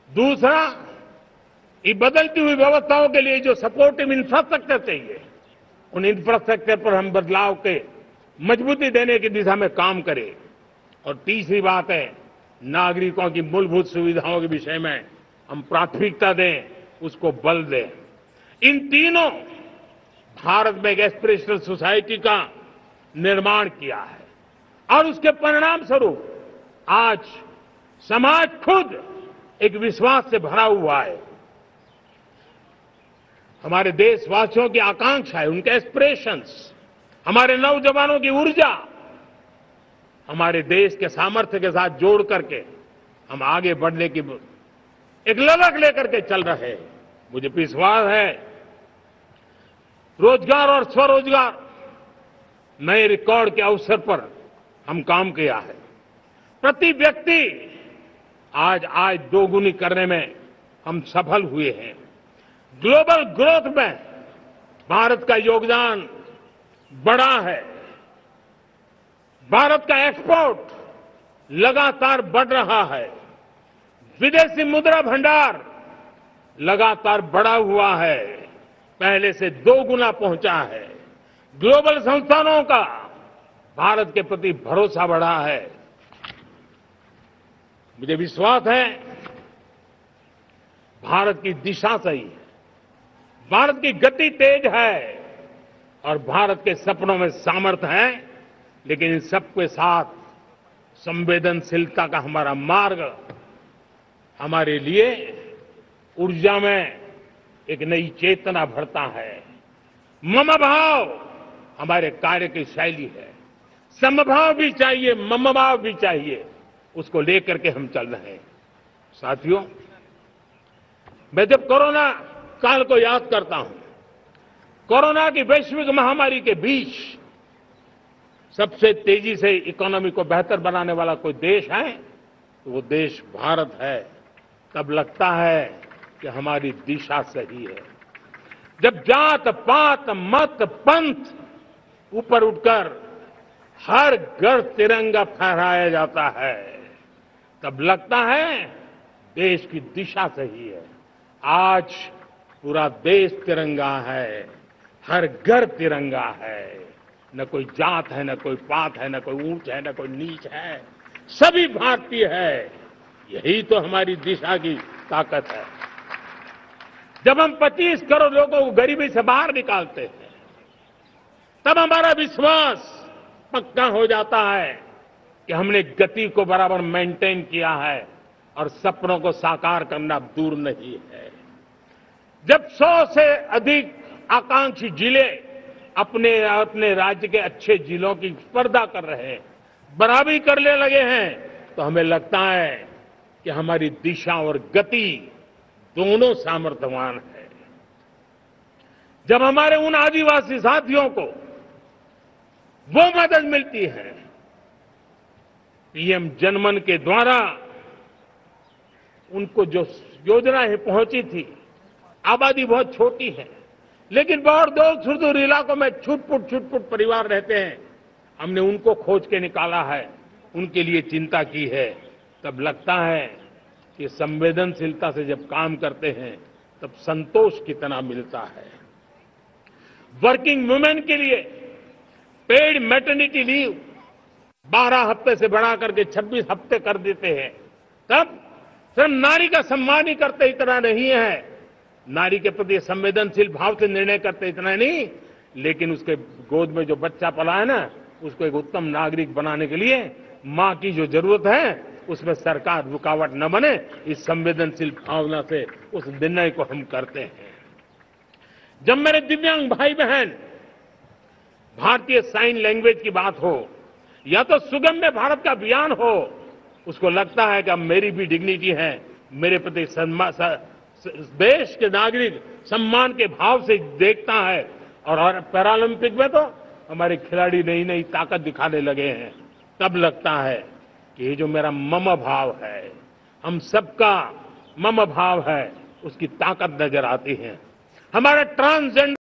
दूसरा, ये बदलती हुई व्यवस्थाओं के लिए जो सपोर्टिव इंफ्रास्ट्रक्चर चाहिए, उन इंफ्रास्ट्रक्चर पर हम बदलाव के मजबूती देने की दिशा में काम करें। और तीसरी बात है, नागरिकों की मूलभूत सुविधाओं के विषय में हम प्राथमिकता दें, उसको बल दें। इन तीनों भारत में एक एस्पिरेशनल सोसाइटी का निर्माण किया है और उसके परिणाम स्वरूप आज समाज खुद एक विश्वास से भरा हुआ है। हमारे देशवासियों की आकांक्षा है, उनके एस्पिरेशंस, हमारे नौजवानों की ऊर्जा हमारे देश के सामर्थ्य के साथ जोड़ करके हम आगे बढ़ने की एक ललक लेकर के चल रहे हैं। मुझे विश्वास है रोजगार और स्वरोजगार नए रिकॉर्ड के अवसर पर हम काम किया है। प्रति व्यक्ति आज आय दोगुनी करने में हम सफल हुए हैं। ग्लोबल ग्रोथ में भारत का योगदान बड़ा है। भारत का एक्सपोर्ट लगातार बढ़ रहा है। विदेशी मुद्रा भंडार लगातार बढ़ा हुआ है, पहले से 2 गुना पहुंचा है। ग्लोबल संस्थानों का भारत के प्रति भरोसा बढ़ा है। मुझे विश्वास है भारत की दिशा सही है, भारत की गति तेज है और भारत के सपनों में सामर्थ्य है, लेकिन इन सबके साथ संवेदनशीलता का हमारा मार्ग हमारे लिए ऊर्जा में एक नई चेतना भरता है। मम भाव हमारे कार्य की शैली है। समभाव भी चाहिए, मम भाव भी चाहिए, उसको लेकर के हम चल रहे हैं। साथियों, मैं जब कोरोना काल को याद करता हूं, कोरोना की वैश्विक महामारी के बीच सबसे तेजी से इकोनॉमी को बेहतर बनाने वाला कोई देश है तो वो देश भारत है। तब लगता है कि हमारी दिशा सही है। जब जात पात मत पंथ ऊपर उठकर हर घर तिरंगा फहराया जाता है, तब लगता है देश की दिशा सही है। आज पूरा देश तिरंगा है, हर घर तिरंगा है। न कोई जात है, न कोई पात है, न कोई ऊंच है, न कोई नीच है, सभी भारतीय है। यही तो हमारी दिशा की ताकत है। जब हम 25 करोड़ लोगों को गरीबी से बाहर निकालते हैं, तब हमारा विश्वास पक्का हो जाता है कि हमने गति को बराबर मेंटेन किया है और सपनों को साकार करना दूर नहीं है। जब 100 से अधिक आकांक्षी जिले अपने अपने राज्य के अच्छे जिलों की स्पर्धा कर रहे हैं, बराबरी करने लगे हैं, तो हमें लगता है कि हमारी दिशा और गति दोनों सामर्थ्यवान है। जब हमारे उन आदिवासी साथियों को वो मदद मिलती है, पीएम जनमन के द्वारा उनको जो योजनाएं पहुंची थी, आबादी बहुत छोटी है, लेकिन बहुत दूर सुदूर इलाकों में छुटपुट परिवार रहते हैं, हमने उनको खोज के निकाला है, उनके लिए चिंता की है। तब लगता है कि संवेदनशीलता से जब काम करते हैं तब संतोष कितना मिलता है। वर्किंग वुमेन के लिए पेड मैटरनिटी लीव 12 हफ्ते से बढ़ा करके 26 हफ्ते कर देते हैं। तब सिर्फ नारी का सम्मान ही करते इतना नहीं है, नारी के प्रति संवेदनशील भाव से निर्णय करते इतना नहीं, लेकिन उसके गोद में जो बच्चा पला है ना, उसको एक उत्तम नागरिक बनाने के लिए मां की जो जरूरत है उसमें सरकार रुकावट न बने, इस संवेदनशील भावना से उस निर्णय को हम करते हैं। जब मेरे दिव्यांग भाई बहन भारतीय साइन लैंग्वेज की बात हो या तो सुगम्य भारत का अभियान हो, उसको लगता है कि अब मेरी भी डिग्निटी है, मेरे प्रति देश के नागरिक सम्मान के भाव से देखता है। और पैरालंपिक में तो हमारे खिलाड़ी नई नई ताकत दिखाने लगे हैं। तब लगता है कि ये जो मेरा मम भाव है, हम सबका मम भाव है, उसकी ताकत नजर आती है। हमारा ट्रांसजेंडर